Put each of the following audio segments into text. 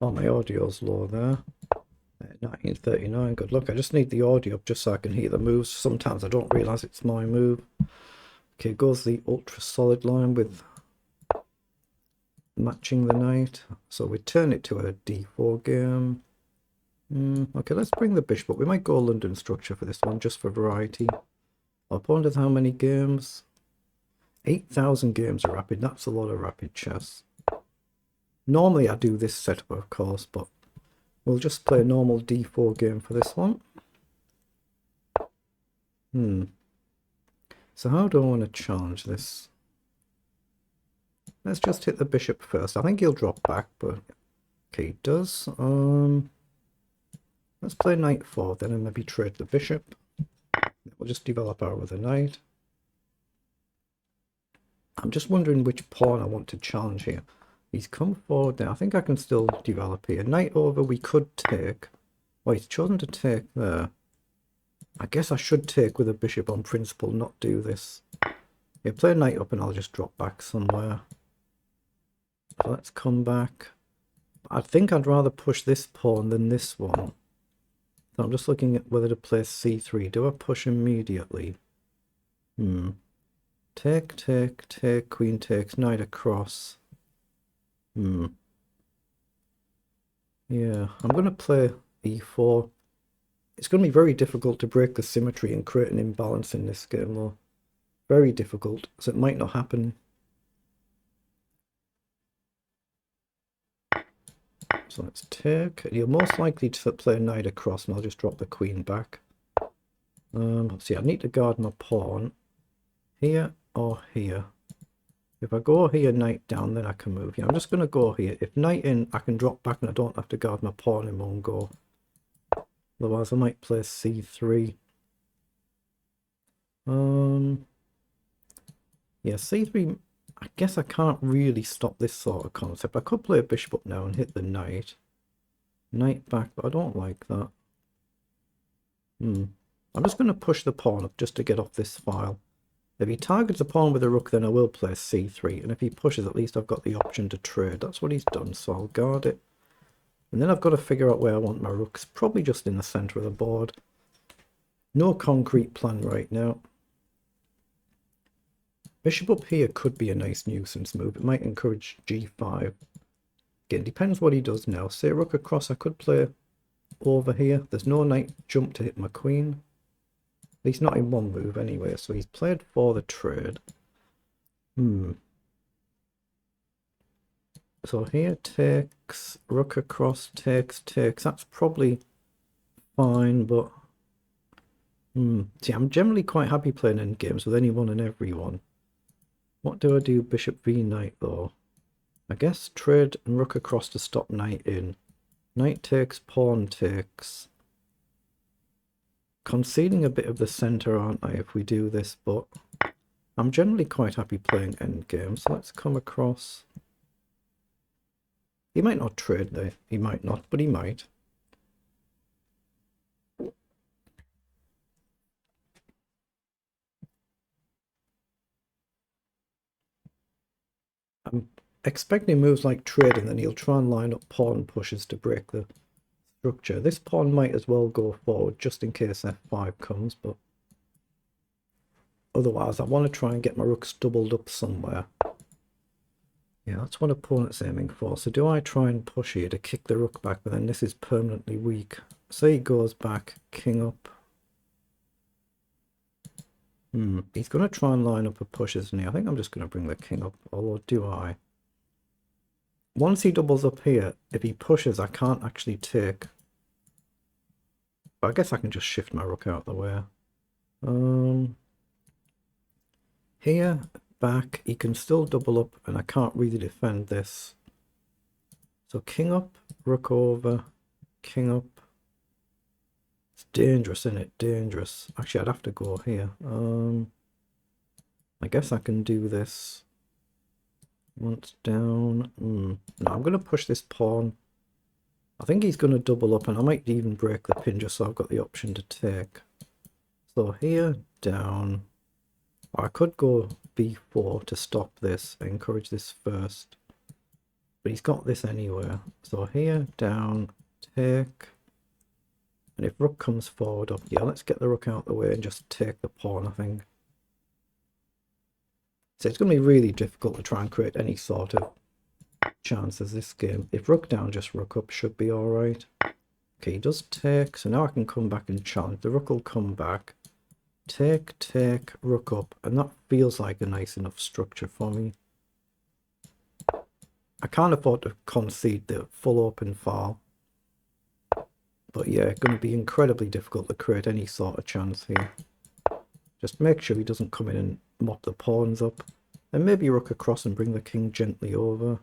Oh, my audio's low there. 1939, good luck. I just need the audio up just so I can hear the moves. Sometimes I don't realise it's my move. Okay, goes the ultra solid line with matching the knight. So we turn it to a d4 game. Okay, let's bring the bishop up. We might go London structure for this one, just for variety. Our opponent has how many games? 8,000 games of rapid. That's a lot of rapid chess. Normally I do this setup, of course, but we'll just play a normal d4 game for this one. So how do I want to challenge this? Let's just hit the bishop first. I think he'll drop back, but okay, he does. Let's play knight 4 then and maybe trade the bishop. We'll just develop our other knight. I'm just wondering which pawn I want to challenge here. He's come forward now. I think I can still develop here. Knight over we could take. Well, he's chosen to take there. I guess I should take with a bishop on principle, not do this. Yeah, play knight up and I'll just drop back somewhere. So let's come back. I think I'd rather push this pawn than this one. So I'm just looking at whether to play c3. Do I push immediately? Take, take, take, queen takes, knight across. Yeah, I'm going to play e4. It's going to be very difficult to break the symmetry and create an imbalance in this game, though. Very difficult, so it might not happen. So let's take. You're most likely to play a knight across, and I'll just drop the queen back. Let's see, I need to guard my pawn here or here. If I go here, knight down, then I can move. Yeah, I'm just going to go here. If knight in, I can drop back and I don't have to guard my pawn in one go. Otherwise, I might play c3. Yeah, c3, I guess I can't really stop this sort of concept. I could play a bishop up now and hit the knight. Knight back, but I don't like that. I'm just going to push the pawn up just to get off this file. If he targets a pawn with a rook, then I will play c3. And if he pushes, at least I've got the option to trade. That's what he's done, so I'll guard it. And then I've got to figure out where I want my rooks. Probably just in the centre of the board. No concrete plan right now. Bishop up here could be a nice nuisance move. It might encourage g5. Again, depends what he does now. Say rook across, I could play over here. There's no knight jump to hit my queen. At least not in one move anyway. So he's played for the trade. So here takes, rook across, takes. That's probably fine, but... See, I'm generally quite happy playing endgames with anyone and everyone. What do I do? Bishop v knight though. I guess trade and rook across to stop knight in. Knight takes, pawn takes. Conceding a bit of the centre, aren't I, if we do this, but I'm generally quite happy playing endgame. So let's come across. He might not trade there. He might not, but he might. I'm expecting moves like trade, and then he'll try and line up pawn pushes to break the structure. This pawn might as well go forward just in case f5 comes, but otherwise I want to try and get my rooks doubled up somewhere. Yeah, that's what opponent's aiming for. So do I try and push here to kick the rook back, but then this is permanently weak. Say he goes back, king up. He's going to try and line up a push, isn't he? I think I'm just going to bring the king up, although do I? Once he doubles up here, if he pushes, I can't actually take. But I guess I can just shift my rook out of the way. Here, back, he can still double up, and I can't really defend this. So king up, rook over, king up. It's dangerous, isn't it? Dangerous. Actually, I'd have to go here. I guess I can do this. Once down. No, I'm going to push this pawn. I think he's going to double up, and I might even break the pin just so I've got the option to take. So here, down. Or I could go b4 to stop this, encourage this first. But he's got this anywhere. So here, down, take. And if rook comes forward up here, let's get the rook out of the way and just take the pawn, I think. So it's going to be really difficult to try and create any sort of chances this game. If rook down, just rook up should be alright. Okay, he does take, so now I can come back and challenge. The rook will come back. Take, take, rook up, and that feels like a nice enough structure for me. I can't afford to concede the full open file. But yeah, going to be incredibly difficult to create any sort of chance here. Just make sure he doesn't come in and mop the pawns up. And maybe rook across and bring the king gently over.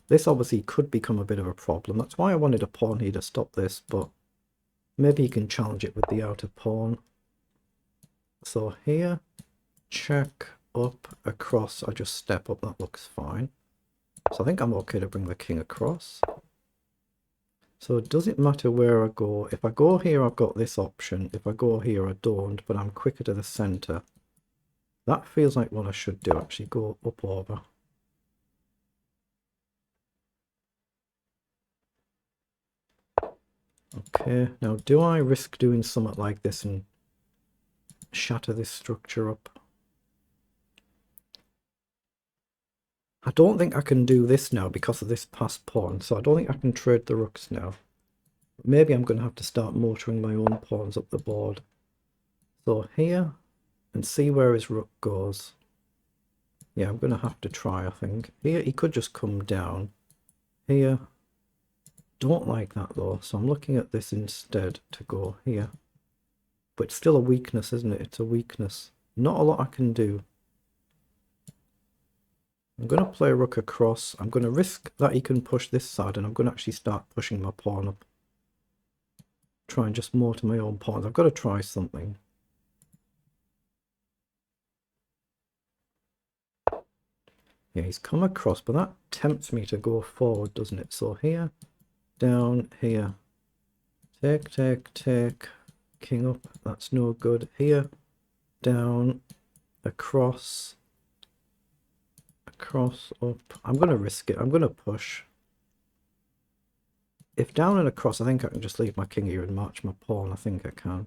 This obviously could become a bit of a problem. That's why I wanted a pawn here to stop this, but maybe he can challenge it with the outer pawn. So here, check, up, across. I just step up, that looks fine. So I think I'm okay to bring the king across. So does it matter where I go? If I go here, I've got this option. If I go here, I don't, but I'm quicker to the center. That feels like what I should do, actually go up over. Okay, now do I risk doing something like this and shatter this structure up? I don't think I can do this now because of this passed pawn, so I don't think I can trade the rooks now. Maybe I'm going to have to start motoring my own pawns up the board. So here, and see where his rook goes. Yeah, I'm going to have to try, I think. Here, he could just come down. Here. Don't like that though, so I'm looking at this instead to go here. But it's still a weakness, isn't it? It's a weakness. Not a lot I can do. I'm going to play rook across. I'm going to risk that he can push this side, and I'm going to actually start pushing my pawn up. Try and just mortar my own pawns. I've got to try something. Yeah, he's come across, but that tempts me to go forward, doesn't it? So here, down, here. Take, take, take. King up. That's no good. Here, down, across. Across, up. I'm going to risk it. I'm going to push. If down and across, I think I can just leave my king here and march my pawn. I think I can.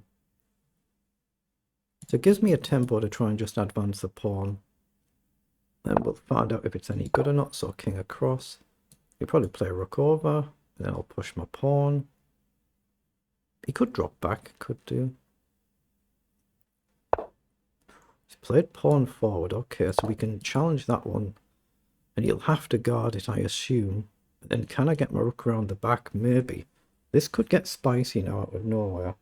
So it gives me a tempo to try and just advance the pawn. Then we'll find out if it's any good or not. So king across. He'll probably play rook over. And then I'll push my pawn. He could drop back. Could do. He's played pawn forward. Okay, so we can challenge that one. And he'll have to guard it, I assume. But then can I get my rook around the back? Maybe. This could get spicy now out of nowhere.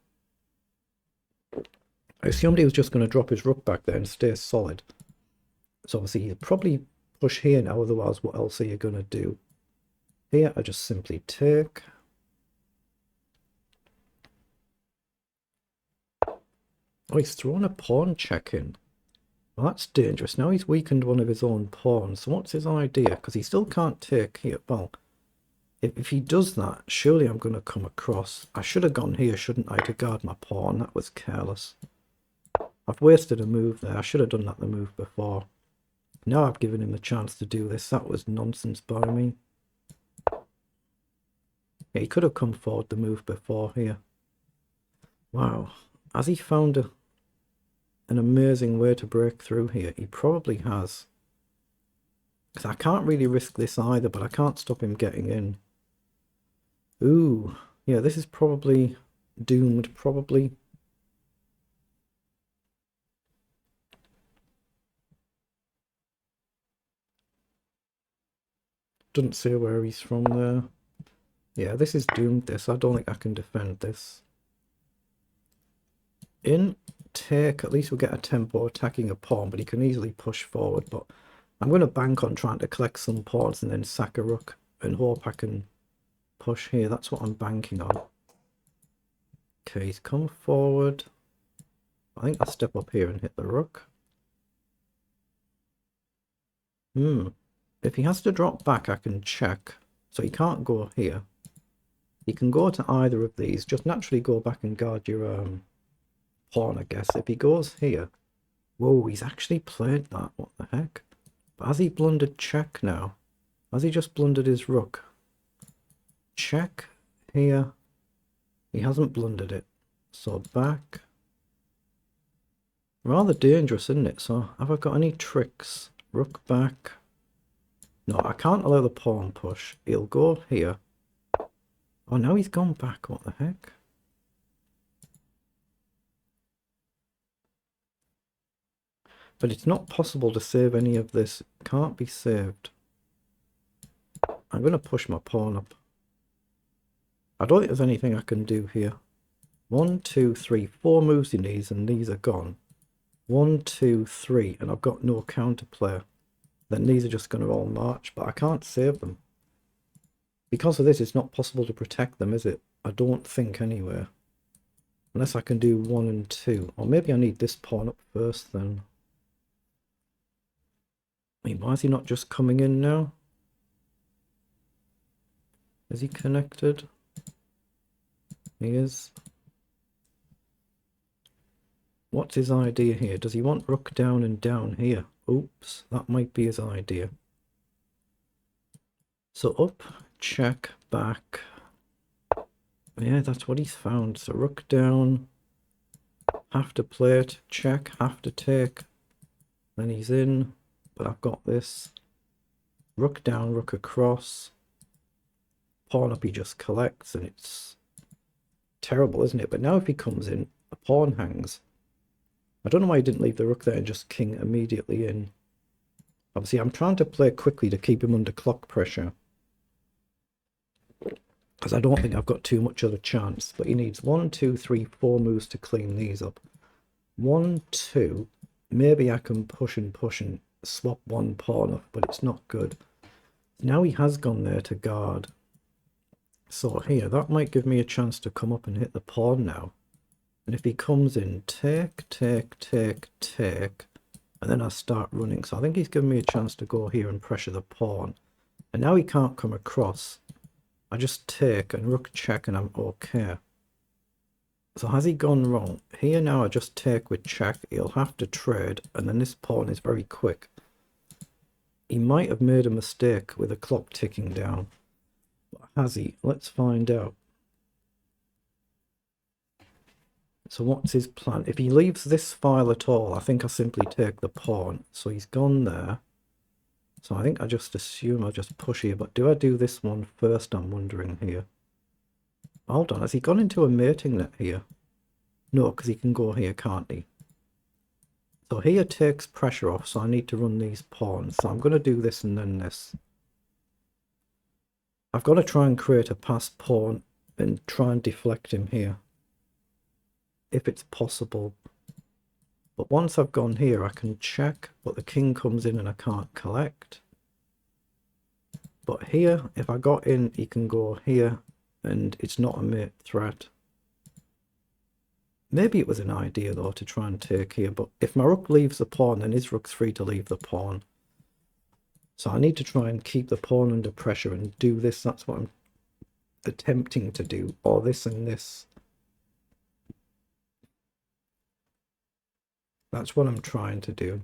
I assumed he was just going to drop his rook back there and stay solid. So obviously he'll probably push here now, otherwise what else are you going to do? Here I just simply take. Oh, he's thrown a pawn check in. Well, that's dangerous. Now he's weakened one of his own pawns. So what's his idea? Because he still can't take here. Well, if he does that, surely I'm going to come across. I should have gone here, shouldn't I, to guard my pawn? That was careless. I've wasted a move there. I should have done that the move before. Now I've given him the chance to do this. That was nonsense by me. Yeah, he could have come forward the move before here. Wow. Has he found an amazing way to break through here? He probably has. Because I can't really risk this either, but I can't stop him getting in. Ooh. Yeah, this is probably doomed, probably. Doesn't say where he's from there. Yeah, this is doomed, this. I don't think I can defend this. In, take, at least we'll get a tempo attacking a pawn, but he can easily push forward. But I'm going to bank on trying to collect some pawns and then sack a rook and hope I can push here. That's what I'm banking on. Okay, he's come forward. I think I'll step up here and hit the rook. If he has to drop back, I can check. So he can't go here. He can go to either of these. Just naturally go back and guard your pawn, I guess. If he goes here... Whoa, he's actually played that. What the heck? But has he blundered check now? Has he just blundered his rook? Check here. He hasn't blundered it. So back. Rather dangerous, isn't it? So have I got any tricks? Rook back. No, I can't allow the pawn push. He'll go here. Oh, now he's gone back. What the heck? But it's not possible to save any of this. It can't be saved. I'm going to push my pawn up. I don't think there's anything I can do here. 1, 2, 3, 4 moves in these, and these are gone. 1, 2, 3, and I've got no counterplayer. Then these are just going to all march, but I can't save them. Because of this, it's not possible to protect them, is it? I don't think anyway. Unless I can do 1 and 2. Or maybe I need this pawn up first then. I mean, why is he not just coming in now? Is he connected? He is. What's his idea here? Does he want rook down and down here? Oops, that might be his idea. So up, check, back. Yeah, that's what he's found. So rook down, have to play it, check, have to take. Then he's in, but I've got this. Rook down, rook across. Pawn up, he just collects, and it's terrible, isn't it? But now if he comes in, the pawn hangs. I don't know why he didn't leave the rook there and just king immediately in. Obviously, I'm trying to play quickly to keep him under clock pressure. Because I don't think I've got too much of a chance. But he needs 1, 2, 3, 4 moves to clean these up. 1, 2. Maybe I can push and swap one pawn off, but it's not good. Now he has gone there to guard. So here, that might give me a chance to come up and hit the pawn now. And if he comes in, take, take, take, take, and then I start running. So I think he's given me a chance to go here and pressure the pawn. And now he can't come across. I just take and rook check and I'm okay. So has he gone wrong? Here now I just take with check. He'll have to trade, and then this pawn is very quick. He might have made a mistake with the clock ticking down. But has he? Let's find out. So what's his plan? If he leaves this file at all, I think I simply take the pawn. So he's gone there. So I think I just assume I just push here. But do I do this one first? I'm wondering here. Hold on, has he gone into a mating net here? No, because he can go here, can't he? So here takes pressure off, so I need to run these pawns. So I'm going to do this and then this. I've got to try and create a passed pawn and try and deflect him here, if it's possible. But once I've gone here, I can check, but the king comes in and I can't collect. But here, if I got in, he can go here, and it's not a mate threat. Maybe it was an idea, though, to try and take here, but if my rook leaves the pawn, then his rook's free to leave the pawn. So I need to try and keep the pawn under pressure and do this. That's what I'm attempting to do, or this and this. That's what I'm trying to do.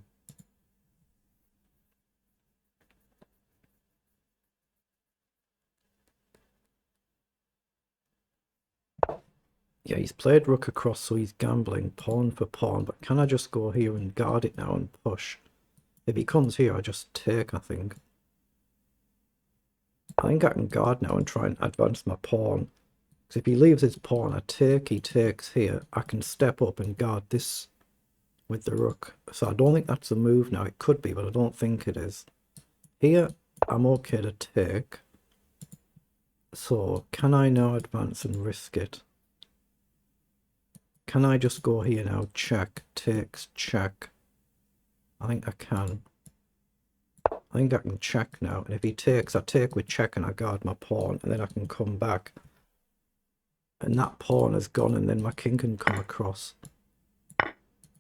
Yeah, he's played rook across, so he's gambling pawn for pawn. But can I just go here and guard it now and push? If he comes here, I just take, I think. I think I can guard now and try and advance my pawn. Because if he leaves his pawn, I take, he takes here. I can step up and guard this with the rook. So I don't think that's a move now. It could be, but I don't think it is. Here, I'm okay to take. So, can I now advance and risk it? Can I just go here now? Check, takes, check. I think I can. I think I can check now. And if he takes, I take with check and I guard my pawn. And then I can come back. And that pawn has gone and then my king can come across.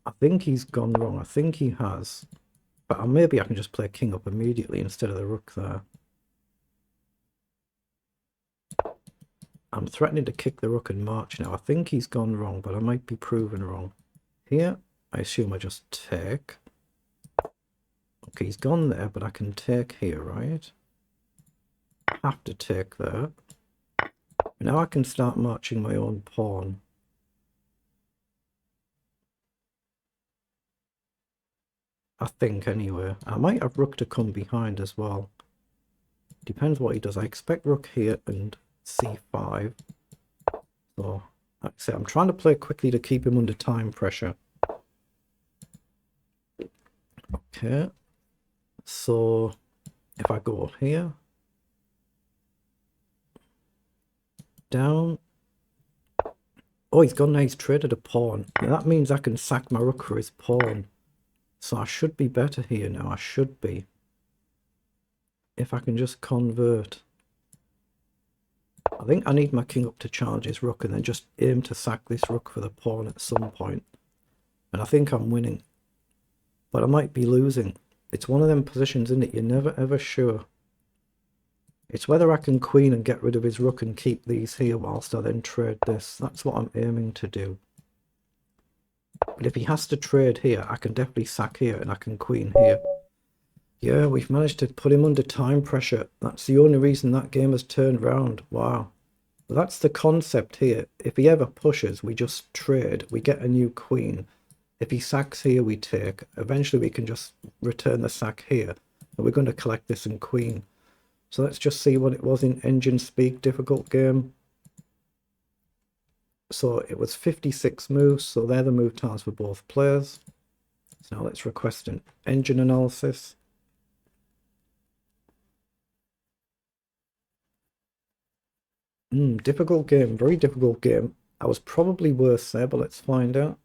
I think he's gone wrong. I think he has. But maybe I can just play king up immediately instead of the rook there. I'm threatening to kick the rook and march now. I think he's gone wrong, but I might be proven wrong. Here, I assume I just take. Okay, he's gone there, but I can take here, right? have to take there. Now I can start marching my own pawn. I think, anyway. I might have rook to come behind as well. Depends what he does. I expect rook here and c5. So, like I say, I'm trying to play quickly to keep him under time pressure. Okay. So, if I go here, down. Oh, he's gone now. He's traded a pawn. Now, that means I can sack my rook for his pawn. So I should be better here now. I should be. If I can just convert. I think I need my king up to challenge his rook and then just aim to sack this rook for the pawn at some point. And I think I'm winning. But I might be losing. It's one of them positions, isn't it? You're never ever sure. It's whether I can queen and get rid of his rook and keep these here whilst I then trade this. That's what I'm aiming to do. But if he has to trade here, I can definitely sack here and I can queen here. Yeah, we've managed to put him under time pressure. That's the only reason that game has turned round. Wow. But that's the concept here. If he ever pushes, we just trade. We get a new queen. If he sacks here, we take. Eventually, we can just return the sack here. And we're going to collect this in queen. So let's just see what it was in engine speak. Difficult game. So it was 56 moves. So they're the move times for both players. So now let's request an engine analysis. Difficult game. Very difficult game. I was probably worse there, but let's find out.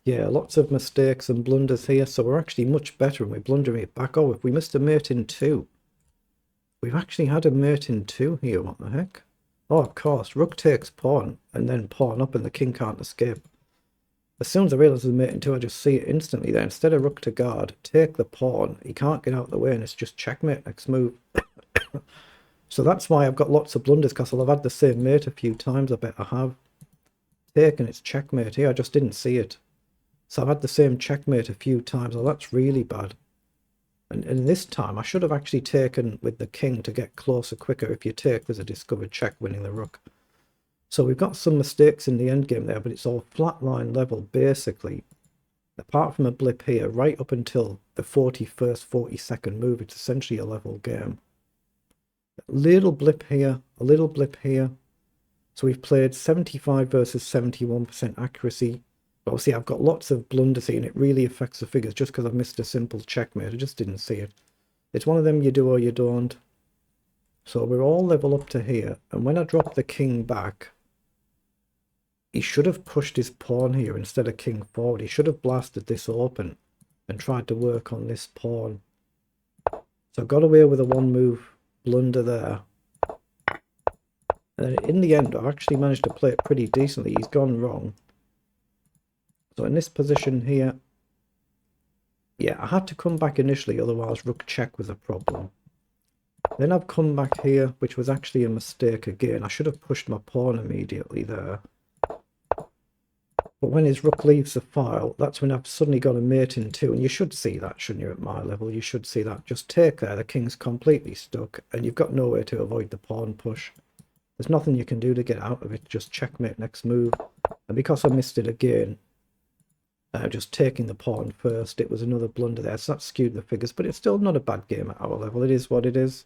Yeah, lots of mistakes and blunders here, so we're actually much better and we're blundering it back. Oh, if we missed a mate in 2. We've actually had a mate in 2 here, what the heck? Oh, of course, rook takes pawn, and then pawn up and the king can't escape. As soon as I realise there's a mate in 2, I just see it instantly there. Instead of rook to guard, take the pawn, he can't get out of the way and it's just checkmate next move. So that's why I've got lots of blunders, because I'll have had the same mate a few times, I bet I have. Take and it's checkmate here, I just didn't see it. So I've had the same checkmate a few times. Oh, that's really bad. And this time I should have actually taken with the king to get closer quicker. If you take, there's a discovered check winning the rook. So we've got some mistakes in the endgame there, but it's all flatline level basically. Apart from a blip here, right up until the 41st, 42nd move, it's essentially a level game. A little blip here, a little blip here. So we've played 75 versus 71% accuracy. Obviously, I've got lots of blunders here, and it really affects the figures just because I've missed a simple checkmate. I just didn't see it. It's one of them you do or you don't. So we're all level up to here. And when I drop the king back, he should have pushed his pawn here instead of king forward. He should have blasted this open and tried to work on this pawn. So I got away with a one-move blunder there. And in the end, I've actually managed to play it pretty decently. He's gone wrong. So in this position here, yeah, I had to come back initially, otherwise rook check was a problem. Then I've come back here, which was actually a mistake again. I should have pushed my pawn immediately there. But when his rook leaves the file, that's when I've suddenly got a mate in 2. And you should see that, shouldn't you, at my level? You should see that. Just take there, the king's completely stuck, and you've got no way to avoid the pawn push. There's nothing you can do to get out of it, just checkmate next move. And because I missed it again, just taking the pawn first, it was another blunder there, so that skewed the figures, but it's still not a bad game at our level. It is what it is.